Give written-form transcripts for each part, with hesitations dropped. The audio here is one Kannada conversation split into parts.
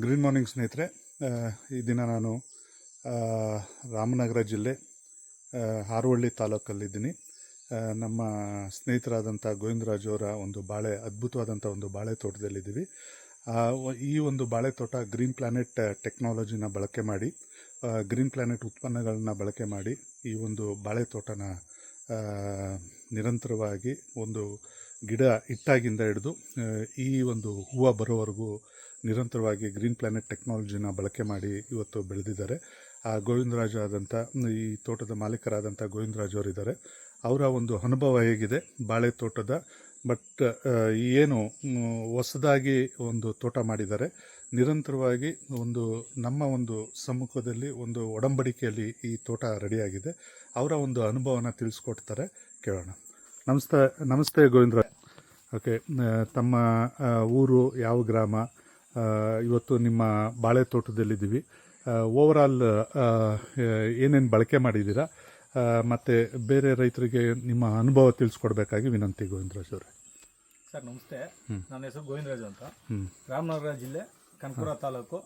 ಗ್ರೀನ್ ಮಾರ್ನಿಂಗ್ ಸ್ನೇಹಿತರೆ, ಈ ದಿನ ನಾನು ರಾಮನಗರ ಜಿಲ್ಲೆ ಹಾರೋಹಳ್ಳಿ ತಾಲೂಕಲ್ಲಿದ್ದೀನಿ. ನಮ್ಮ ಸ್ನೇಹಿತರಾದಂಥ ಗೋವಿಂದರಾಜ್ ಅವರ ಒಂದು ಅದ್ಭುತವಾದಂಥ ಒಂದು ಬಾಳೆ ತೋಟದಲ್ಲಿದ್ದೀವಿ. ಈ ಒಂದು ಬಾಳೆ ತೋಟ ಗ್ರೀನ್ ಪ್ಲಾನೆಟ್ ಟೆಕ್ನಾಲಜಿನ ಬಳಕೆ ಮಾಡಿ, ಗ್ರೀನ್ ಪ್ಲಾನೆಟ್ ಉತ್ಪನ್ನಗಳನ್ನ ಬಳಕೆ ಮಾಡಿ ಈ ಒಂದು ಬಾಳೆ ತೋಟನ ನಿರಂತರವಾಗಿ ಒಂದು ಗಿಡ ಇಟ್ಟಾಗಿಂದ ಹಿಡಿದು ಈ ಒಂದು ಹೂವು ಬರೋವರೆಗೂ ನಿರಂತರವಾಗಿ ಗ್ರೀನ್ ಪ್ಲಾನೆಟ್ ಟೆಕ್ನಾಲಜಿನ ಬಳಕೆ ಮಾಡಿ ಇವತ್ತು ಬೆಳೆದಿದ್ದಾರೆ. ಗೋವಿಂದರಾಜ್ ಆದಂಥ ಈ ತೋಟದ ಮಾಲೀಕರಾದಂಥ ಗೋವಿಂದರಾಜ್ ಅವರಿದ್ದಾರೆ. ಅವರ ಒಂದು ಅನುಭವ ಹೇಗಿದೆ ಬಾಳೆ ತೋಟದ, ಬಟ್ ಏನು ಹೊಸದಾಗಿ ಒಂದು ತೋಟ ಮಾಡಿದ್ದಾರೆ, ನಿರಂತರವಾಗಿ ನಮ್ಮ ಒಂದು ಸಮ್ಮುಖದಲ್ಲಿ ಒಂದು ಒಡಂಬಡಿಕೆಯಲ್ಲಿ ಈ ತೋಟ ರೆಡಿಯಾಗಿದೆ. ಅವರ ಒಂದು ಅನುಭವನ ತಿಳಿಸ್ಕೊಡ್ತಾರೆ, ಕೇಳೋಣ. ನಮಸ್ತೆ ಗೋವಿಂದರಾಜ್. ಓಕೆ, ತಮ್ಮ ಊರು ಯಾವ ಗ್ರಾಮ? ಇವತ್ತು ನಿಮ್ಮ ಬಾಳೆ ತೋಟದಲ್ಲಿದ್ದೀವಿ. ಓವರಾಲ್ ಏನೇನು ಬಳಕೆ ಮಾಡಿದ್ದೀರಾ ಮತ್ತು ಬೇರೆ ರೈತರಿಗೆ ನಿಮ್ಮ ಅನುಭವ ತಿಳಿಸ್ಕೊಡ್ಬೇಕಾಗಿ ವಿನಂತಿ ಗೋವಿಂದರಾಜ್ ಅವರೇ. ಸರ್ ನಮಸ್ತೆ, ನನ್ನ ಹೆಸರು ಗೋವಿಂದರಾಜ್ ಅಂತ. ರಾಮನಗರ ಜಿಲ್ಲೆ ಕನಕಪುರ ತಾಲೂಕು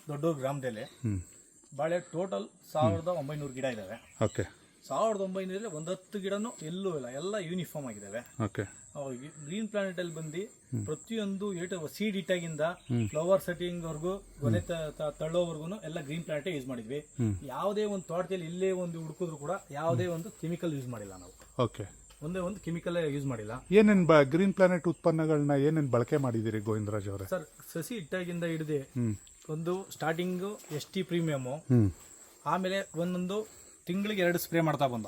ದೊಡ್ಡೂರು ಗ್ರಾಮದಲ್ಲಿ ಬಾಳೆ ಟೋಟಲ್ 1900 ಗಿಡ ಇದ್ದಾವೆ. ಓಕೆ, 1900 ಒಂದು 10 ಗಿಡನೂ ಎಲ್ಲೂ ಇಲ್ಲ, ಎಲ್ಲ ಯೂನಿಫಾರ್ಮ್ ಆಗಿದ್ದಾವೆ. ಓಕೆ, ಗ್ರೀನ್ ಪ್ಲಾನೆಟ್ ಅಲ್ಲಿ ಬಂದು ಪ್ರತಿಯೊಂದು ಸೀಡ್ ಇಟ್ಟಾಗಿಂದ ಫ್ಲವರ್ ಸೆಟ್ಟಿಂಗ್ ವರ್ಗು ಗೊನೆ ತಳ್ಳೋವರೆಗೂ ಎಲ್ಲ ಗ್ರೀನ್ ಪ್ಲಾನೆಟ್ ಯೂಸ್ ಮಾಡಿದ್ವಿ. ಯಾವುದೇ ಒಂದು ತೋಟದಲ್ಲಿ ಇಲ್ಲೇ ಒಂದು ಹುಡುಕಿದ್ರು ಕೂಡ ಯಾವುದೇ ಒಂದು ಕೆಮಿಕಲ್ ಯೂಸ್ ಮಾಡಿಲ್ಲ ನಾವು. ಓಕೆ, ಒಂದೇ ಒಂದು ಕೆಮಿಕಲ್ ಯೂಸ್ ಮಾಡಿಲ್ಲ. ಏನೇನು ಗ್ರೀನ್ ಪ್ಲಾನೆಟ್ ಉತ್ಪನ್ನಗಳನ್ನ ಏನೇನು ಬಳಕೆ ಮಾಡಿದಿರಿ ಗೋವಿಂದರಾಜ್ ಅವರೇ? ಸರ್, ಸಸಿ ಇಟ್ಟಾಗಿಂದ ಹಿಡಿದು ಒಂದು ಸ್ಟಾರ್ಟಿಂಗ್ ST ಪ್ರೀಮಿಯಮು, ಆಮೇಲೆ ಒಂದೊಂದು ತಿಂಗಳಿಗೆ 2 ಸ್ಪ್ರೇ ಮಾಡ್ತಾ ಬಂದ.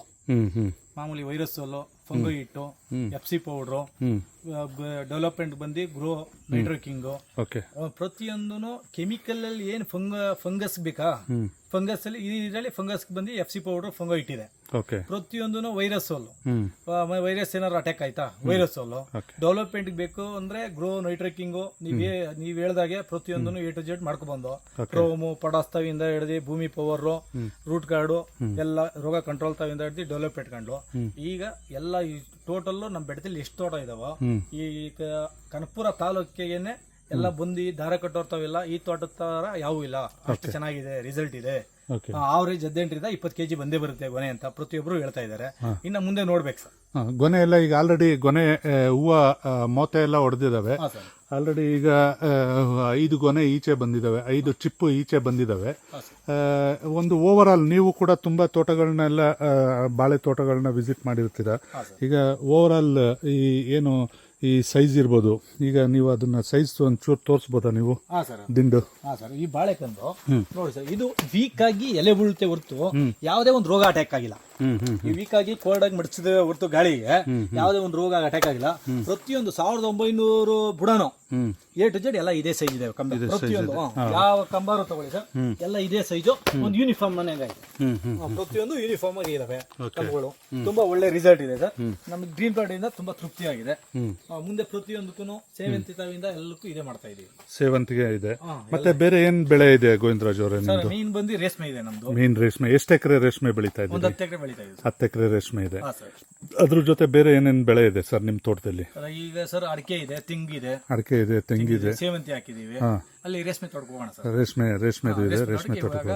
ಮಾಮೂಲಿ ವೈರಸ್ ಸೋಲು, ಫಂಗೋ ಹಿಟ್ಟು, FC ಪೌಡ್ರು, ಡೆವಲಪ್ಮೆಂಟ್ ಬಂದು ಗ್ರೋ ನೈಟ್ರೋಕಿಂಗು, ಪ್ರತಿಯೊಂದು ಕೆಮಿಕಲ್ ಅಲ್ಲಿ ಏನು ಫಂಗಸ್ ಬೇಕಾ, ಫಂಗಸ್ ಅಲ್ಲಿ ಇದರಲ್ಲಿ ಫಂಗಸ್ ಬಂದು FC ಪೌಡರ್, ಫಂಗೋ ಇಟ್ಟಿದೆ. ಪ್ರತಿಯೊಂದು ವೈರಸ್ ಸೋಲು, ವೈರಸ್ ಏನಾದ್ರು ಅಟ್ಯಾಕ್ ಆಯ್ತಾ, ವೈರಸ್ ಸೋಲು. ಡೆವಲಪ್ಮೆಂಟ್ ಬೇಕು ಅಂದ್ರೆ ಗ್ರೋ ನೈಟ್ರೋಕಿಂಗು, ನೀವ್ ಹೇಳ್ದಾಗೆ ಪ್ರತಿಯೊಂದು A to Z ಮಾಡ್ಕೊಬಂದು, ಕ್ರೋಮು ಪಡಾಸ್ತವಿಂದ ಹಿಡಿದು ಭೂಮಿ ಪವರ್, ರೂಟ್ ಗಾರ್ಡು ಎಲ್ಲ ರೋಗ ಕಂಟ್ರೋಲ್ ತಾವಿಂದ ಹಿಡಿದು ಡೆವಲಪ್ಮೆಂಟ್ ಕಂಡು ಈಗ ಎಲ್ಲ ಟೋಟಲ್ ನಮ್ಮ ಬೆಟ್ಟದಲ್ಲಿ ಎಷ್ಟು ತೋಟ ಇದಾವ ಈ ಕನಕಪುರ ತಾಲೂಕಿಗೆನೆ ಎಲ್ಲ ಬಂದು ದಾರ ಕಟ್ಟೋರ್ತಾವೆಲ್ಲ ಈ ತೋಟದ ತರ ಯಾವೂ ಇಲ್ಲ. ಅಷ್ಟು ಚೆನ್ನಾಗಿದೆ, ರಿಸಲ್ಟ್ ಇದೆ. ಆವರೇಜ್ 18 ರಿಂದ 20 kg ಬಂದೇ ಬರುತ್ತೆ ಗೊನೆ ಅಂತ ಪ್ರತಿಯೊಬ್ರು ಹೇಳ್ತಾ ಇದಾರೆ. ಇನ್ನ ಮುಂದೆ ನೋಡ್ಬೇಕು ಸರ್. ಗೊನೆ ಎಲ್ಲ ಈಗ ಆಲ್ರೆಡಿ ಗೊನೆ ಹೂವು ಮೋತೆ ಎಲ್ಲ ಹೊಡೆದಿದ್ದಾವೆ. ಆಲ್ರೆಡಿ ಈಗ 5 ಗೊನೆ ಈಚೆ ಬಂದಿದ್ದಾವೆ, 5 ಚಿಪ್ಪು ಈಚೆ ಬಂದಿದ್ದಾವೆ. ಒಂದು ಓವರ್ ಆಲ್ ನೀವು ಕೂಡ ತುಂಬಾ ತೋಟಗಳನ್ನೆಲ್ಲ ಬಾಳೆ ತೋಟಗಳನ್ನ ವಿಸಿಟ್ ಮಾಡಿರ್ತೀರಾ. ಈಗ ಓವರ್ ಆಲ್ ಏನು ಈ ಸೈಜ್ ಇರ್ಬೋದು, ಈಗ ನೀವು ಅದನ್ನ ಸೈಜ್ ಒಂಚೂರು ತೋರಿಸ್ಬೋದಾ ನೀವು? ದಿಂಡು ಸರ್, ಈ ಬಾಳೆಕಂದು ನೋಡಿ ಸರ್, ಇದು ವೀಕ್ ಆಗಿ ಎಲೆ ಬೀಳುತ್ತೆ ಹೊರತು ಯಾವುದೇ ಒಂದು ರೋಗ ಅಟ್ಯಾಕ್ ಆಗಿಲ್ಲ. ಈ ವೀಕ್ ಆಗಿ ಕೋಲ್ಡ್ ಆಗಿ ಮಡಿಸಿದ ಹೊರತು ಗಾಳಿಗೆ ಯಾವುದೇ ಒಂದು ರೋಗ ಅಟ್ಯಾಕ್ ಆಗಿಲ್ಲ. ಪ್ರತಿಯೊಂದು 1900 ಬುಡನು A to Z ಎಲ್ಲ ಇದೇ ಸೈಜ್ ಇದೆ. ಪ್ರತಿಯೊಂದು ಯಾವ ಕಂಬಾರು ತಗೊಳ್ಳಿ ಸರ್, ಎಲ್ಲ ಇದೇ ಸೈಜು, ಒಂದು ಯೂನಿಫಾರ್ಮ್ ಮನೆಗೆ ಪ್ರತಿಯೊಂದು ಯೂನಿಫಾರ್ಮ್ ಆಗಿ ಇದಾವೆ ಕಂಬಗಳು. ತುಂಬಾ ಒಳ್ಳೆ ರಿಸಲ್ಟ್ ಇದೆ ಸರ್. ನಮ್ಗೆ ಗ್ರೀನ್ ಪ್ಲಾಂಟ್ ಇಂದ ತುಂಬಾ ತೃಪ್ತಿಯಾಗಿದೆ. ಮುಂದೆ ಪ್ರತಿಯೊಂದಕ್ಕೂ ಸೇವಂತಿಯಿಂದ ಎಲ್ಲಕ್ಕೂ ಇದೇ ಮಾಡ್ತಾ ಇದೀವಿ. ಸೇವಂತಿಗೆ ಇದೆ. ಮತ್ತೆ ಬೇರೆ ಏನ್ ಬೆಳೆ ಇದೆ ಗೋವಿಂದರಾಜ್ ಅವರೇ? ಮೀನ್ ಬಂದು ರೇಷ್ಮೆ ಇದೆ ನಮ್ದು. ಮೀನ್ ರೇಷ್ಮೆ ಎಷ್ಟು ಎಕರೆ ರೇಷ್ಮೆ ಬೆಳೀತಾ ಇದೆ? 10 ಎಕರೆ ಬೆಳೀತಾ ಇದೆ. 10 ಎಕರೆ ರೇಷ್ಮೆ ಇದೆ. ಅದ್ರ ಜೊತೆ ಬೇರೆ ಏನೇನ್ ಬೆಳೆ ಇದೆ ಸರ್ ನಿಮ್ ತೋಟದಲ್ಲಿ? ಈಗ ಸರ್ ಅಡಿಕೆ ಇದೆ, ತೆಂಗಿದೆ, ತೆಂಗಿದೆ, ಸೇವಂತಿ ಹಾಕಿದೀವಿ. ಅಲ್ಲಿ ರೇಷ್ಮೆ ತೋಟಕ್ಕೆ ಹೋಗೋಣ ಸರ್. ರೇಷ್ಮೆ ಇದೆ, ರೇಷ್ಮೆ ತೋಟಕ್ಕೆ.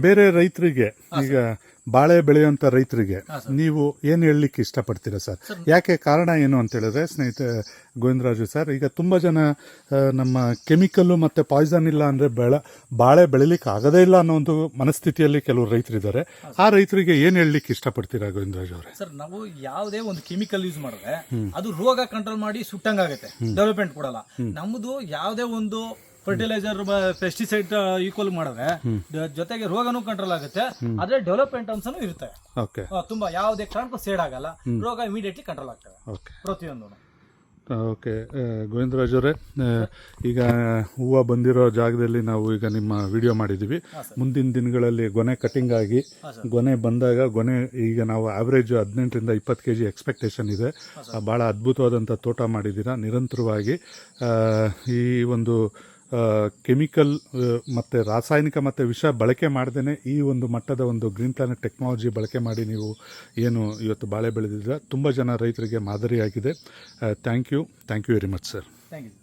ಬೇರೆ ರೈತರಿಗೆ, ಈಗ ಬಾಳೆ ಬೆಳೆಯುವಂತ ರೈತರಿಗೆ ನೀವು ಏನ್ ಹೇಳಲಿಕ್ಕೆ ಇಷ್ಟಪಡ್ತೀರಾ ಸರ್? ಯಾಕೆ, ಕಾರಣ ಏನು ಅಂತ ಹೇಳಿದ್ರೆ ಸ್ನೇಹಿತ ಗೋವಿಂದರಾಜು ಸರ್, ಈಗ ತುಂಬಾ ಜನ ನಮ್ಮ ಕೆಮಿಕಲ್ ಮತ್ತೆ ಪಾಯ್ಸನ್ ಇಲ್ಲ ಅಂದ್ರೆ ಬಾಳೆ ಬೆಳಿಲಿಕ್ಕೆ ಆಗದೇ ಇಲ್ಲ ಅನ್ನೋ ಒಂದು ಮನಸ್ಥಿತಿಯಲ್ಲಿ ಕೆಲವು ರೈತರಿದ್ದಾರೆ. ಆ ರೈತರಿಗೆ ಏನ್ ಹೇಳಲಿಕ್ಕೆ ಇಷ್ಟಪಡ್ತೀರಾ ಗೋವಿಂದರಾಜ್ ಅವರೇ? ಸರ್, ನಾವು ಯಾವುದೇ ಒಂದು ಕೆಮಿಕಲ್ ಯೂಸ್ ಮಾಡಿದ್ರೆ ಅದು ರೋಗ ಕಂಟ್ರೋಲ್ ಮಾಡಿ ಸುಟ್ಟಂಗಾಗುತ್ತೆ, ಡೆವಲಪ್ಮೆಂಟ್ ಕೊಡಲ್ಲ. ನಮ್ದು ಯಾವುದೇ ಒಂದು ಫರ್ಟಿಲೈಸರ್, ಪೆಸ್ಟಿಸೈಡ್ ಈಕ್ವಲ್ ಮಾಡಿದ್ರೆ ಜೊತೆಗೆ ರೋಗನೂ ಕಂಟ್ರೋಲ್ ಆಗುತ್ತೆ, ಆದ್ರೆ ಡೆವಲಪ್ಮೆಂಟ್ ಅಂಶನೂ ಇರುತ್ತೆ. ತುಂಬಾ ಯಾವುದೇ ಕಾರಣಕ್ಕೂ ಸೇಡ್ ಆಗಲ್ಲ, ರೋಗ ಇಮಿಡಿಯೇಟ್ಲಿ ಕಂಟ್ರೋಲ್ ಆಗ್ತದೆ ಪ್ರತಿಯೊಂದು. ಓಕೆ ಗೋವಿಂದರಾಜ್ ಅವರೇ, ಈಗ ಹೂವು ಬಂದಿರೋ ಜಾಗದಲ್ಲಿ ನಾವು ಈಗ ನಿಮ್ಮ ವಿಡಿಯೋ ಮಾಡಿದ್ದೀವಿ. ಮುಂದಿನ ದಿನಗಳಲ್ಲಿ ಗೊನೆ ಕಟಿಂಗ್ ಆಗಿ ಗೊನೆ ಬಂದಾಗ ಈಗ ನಾವು ಆವ್ರೇಜ್ 18 ರಿಂದ 20 kg ಎಕ್ಸ್ಪೆಕ್ಟೇಷನ್ ಇದೆ. ಭಾಳ ಅದ್ಭುತವಾದಂಥ ತೋಟ ಮಾಡಿದ್ದೀರಾ. ನಿರಂತರವಾಗಿ ಈ ಒಂದು ಕೆಮಿಕಲ್ ಮತ್ತು ರಾಸಾಯನಿಕ ಮತ್ತು ವಿಷ ಬಳಕೆ ಮಾಡ್ದೇ ಈ ಒಂದು ಮಟ್ಟದ ಒಂದು ಗ್ರೀನ್ ಪ್ಲಾನೆಟ್ ಟೆಕ್ನಾಲಜಿ ಬಳಕೆ ಮಾಡಿ ನೀವು ಏನು ಇವತ್ತು ಬಾಳೆ ಬೆಳೆದಿದ್ದೀರಾ, ತುಂಬ ಜನ ರೈತರಿಗೆ ಮಾದರಿಯಾಗಿದೆ. Thank you very much sir. Thank you.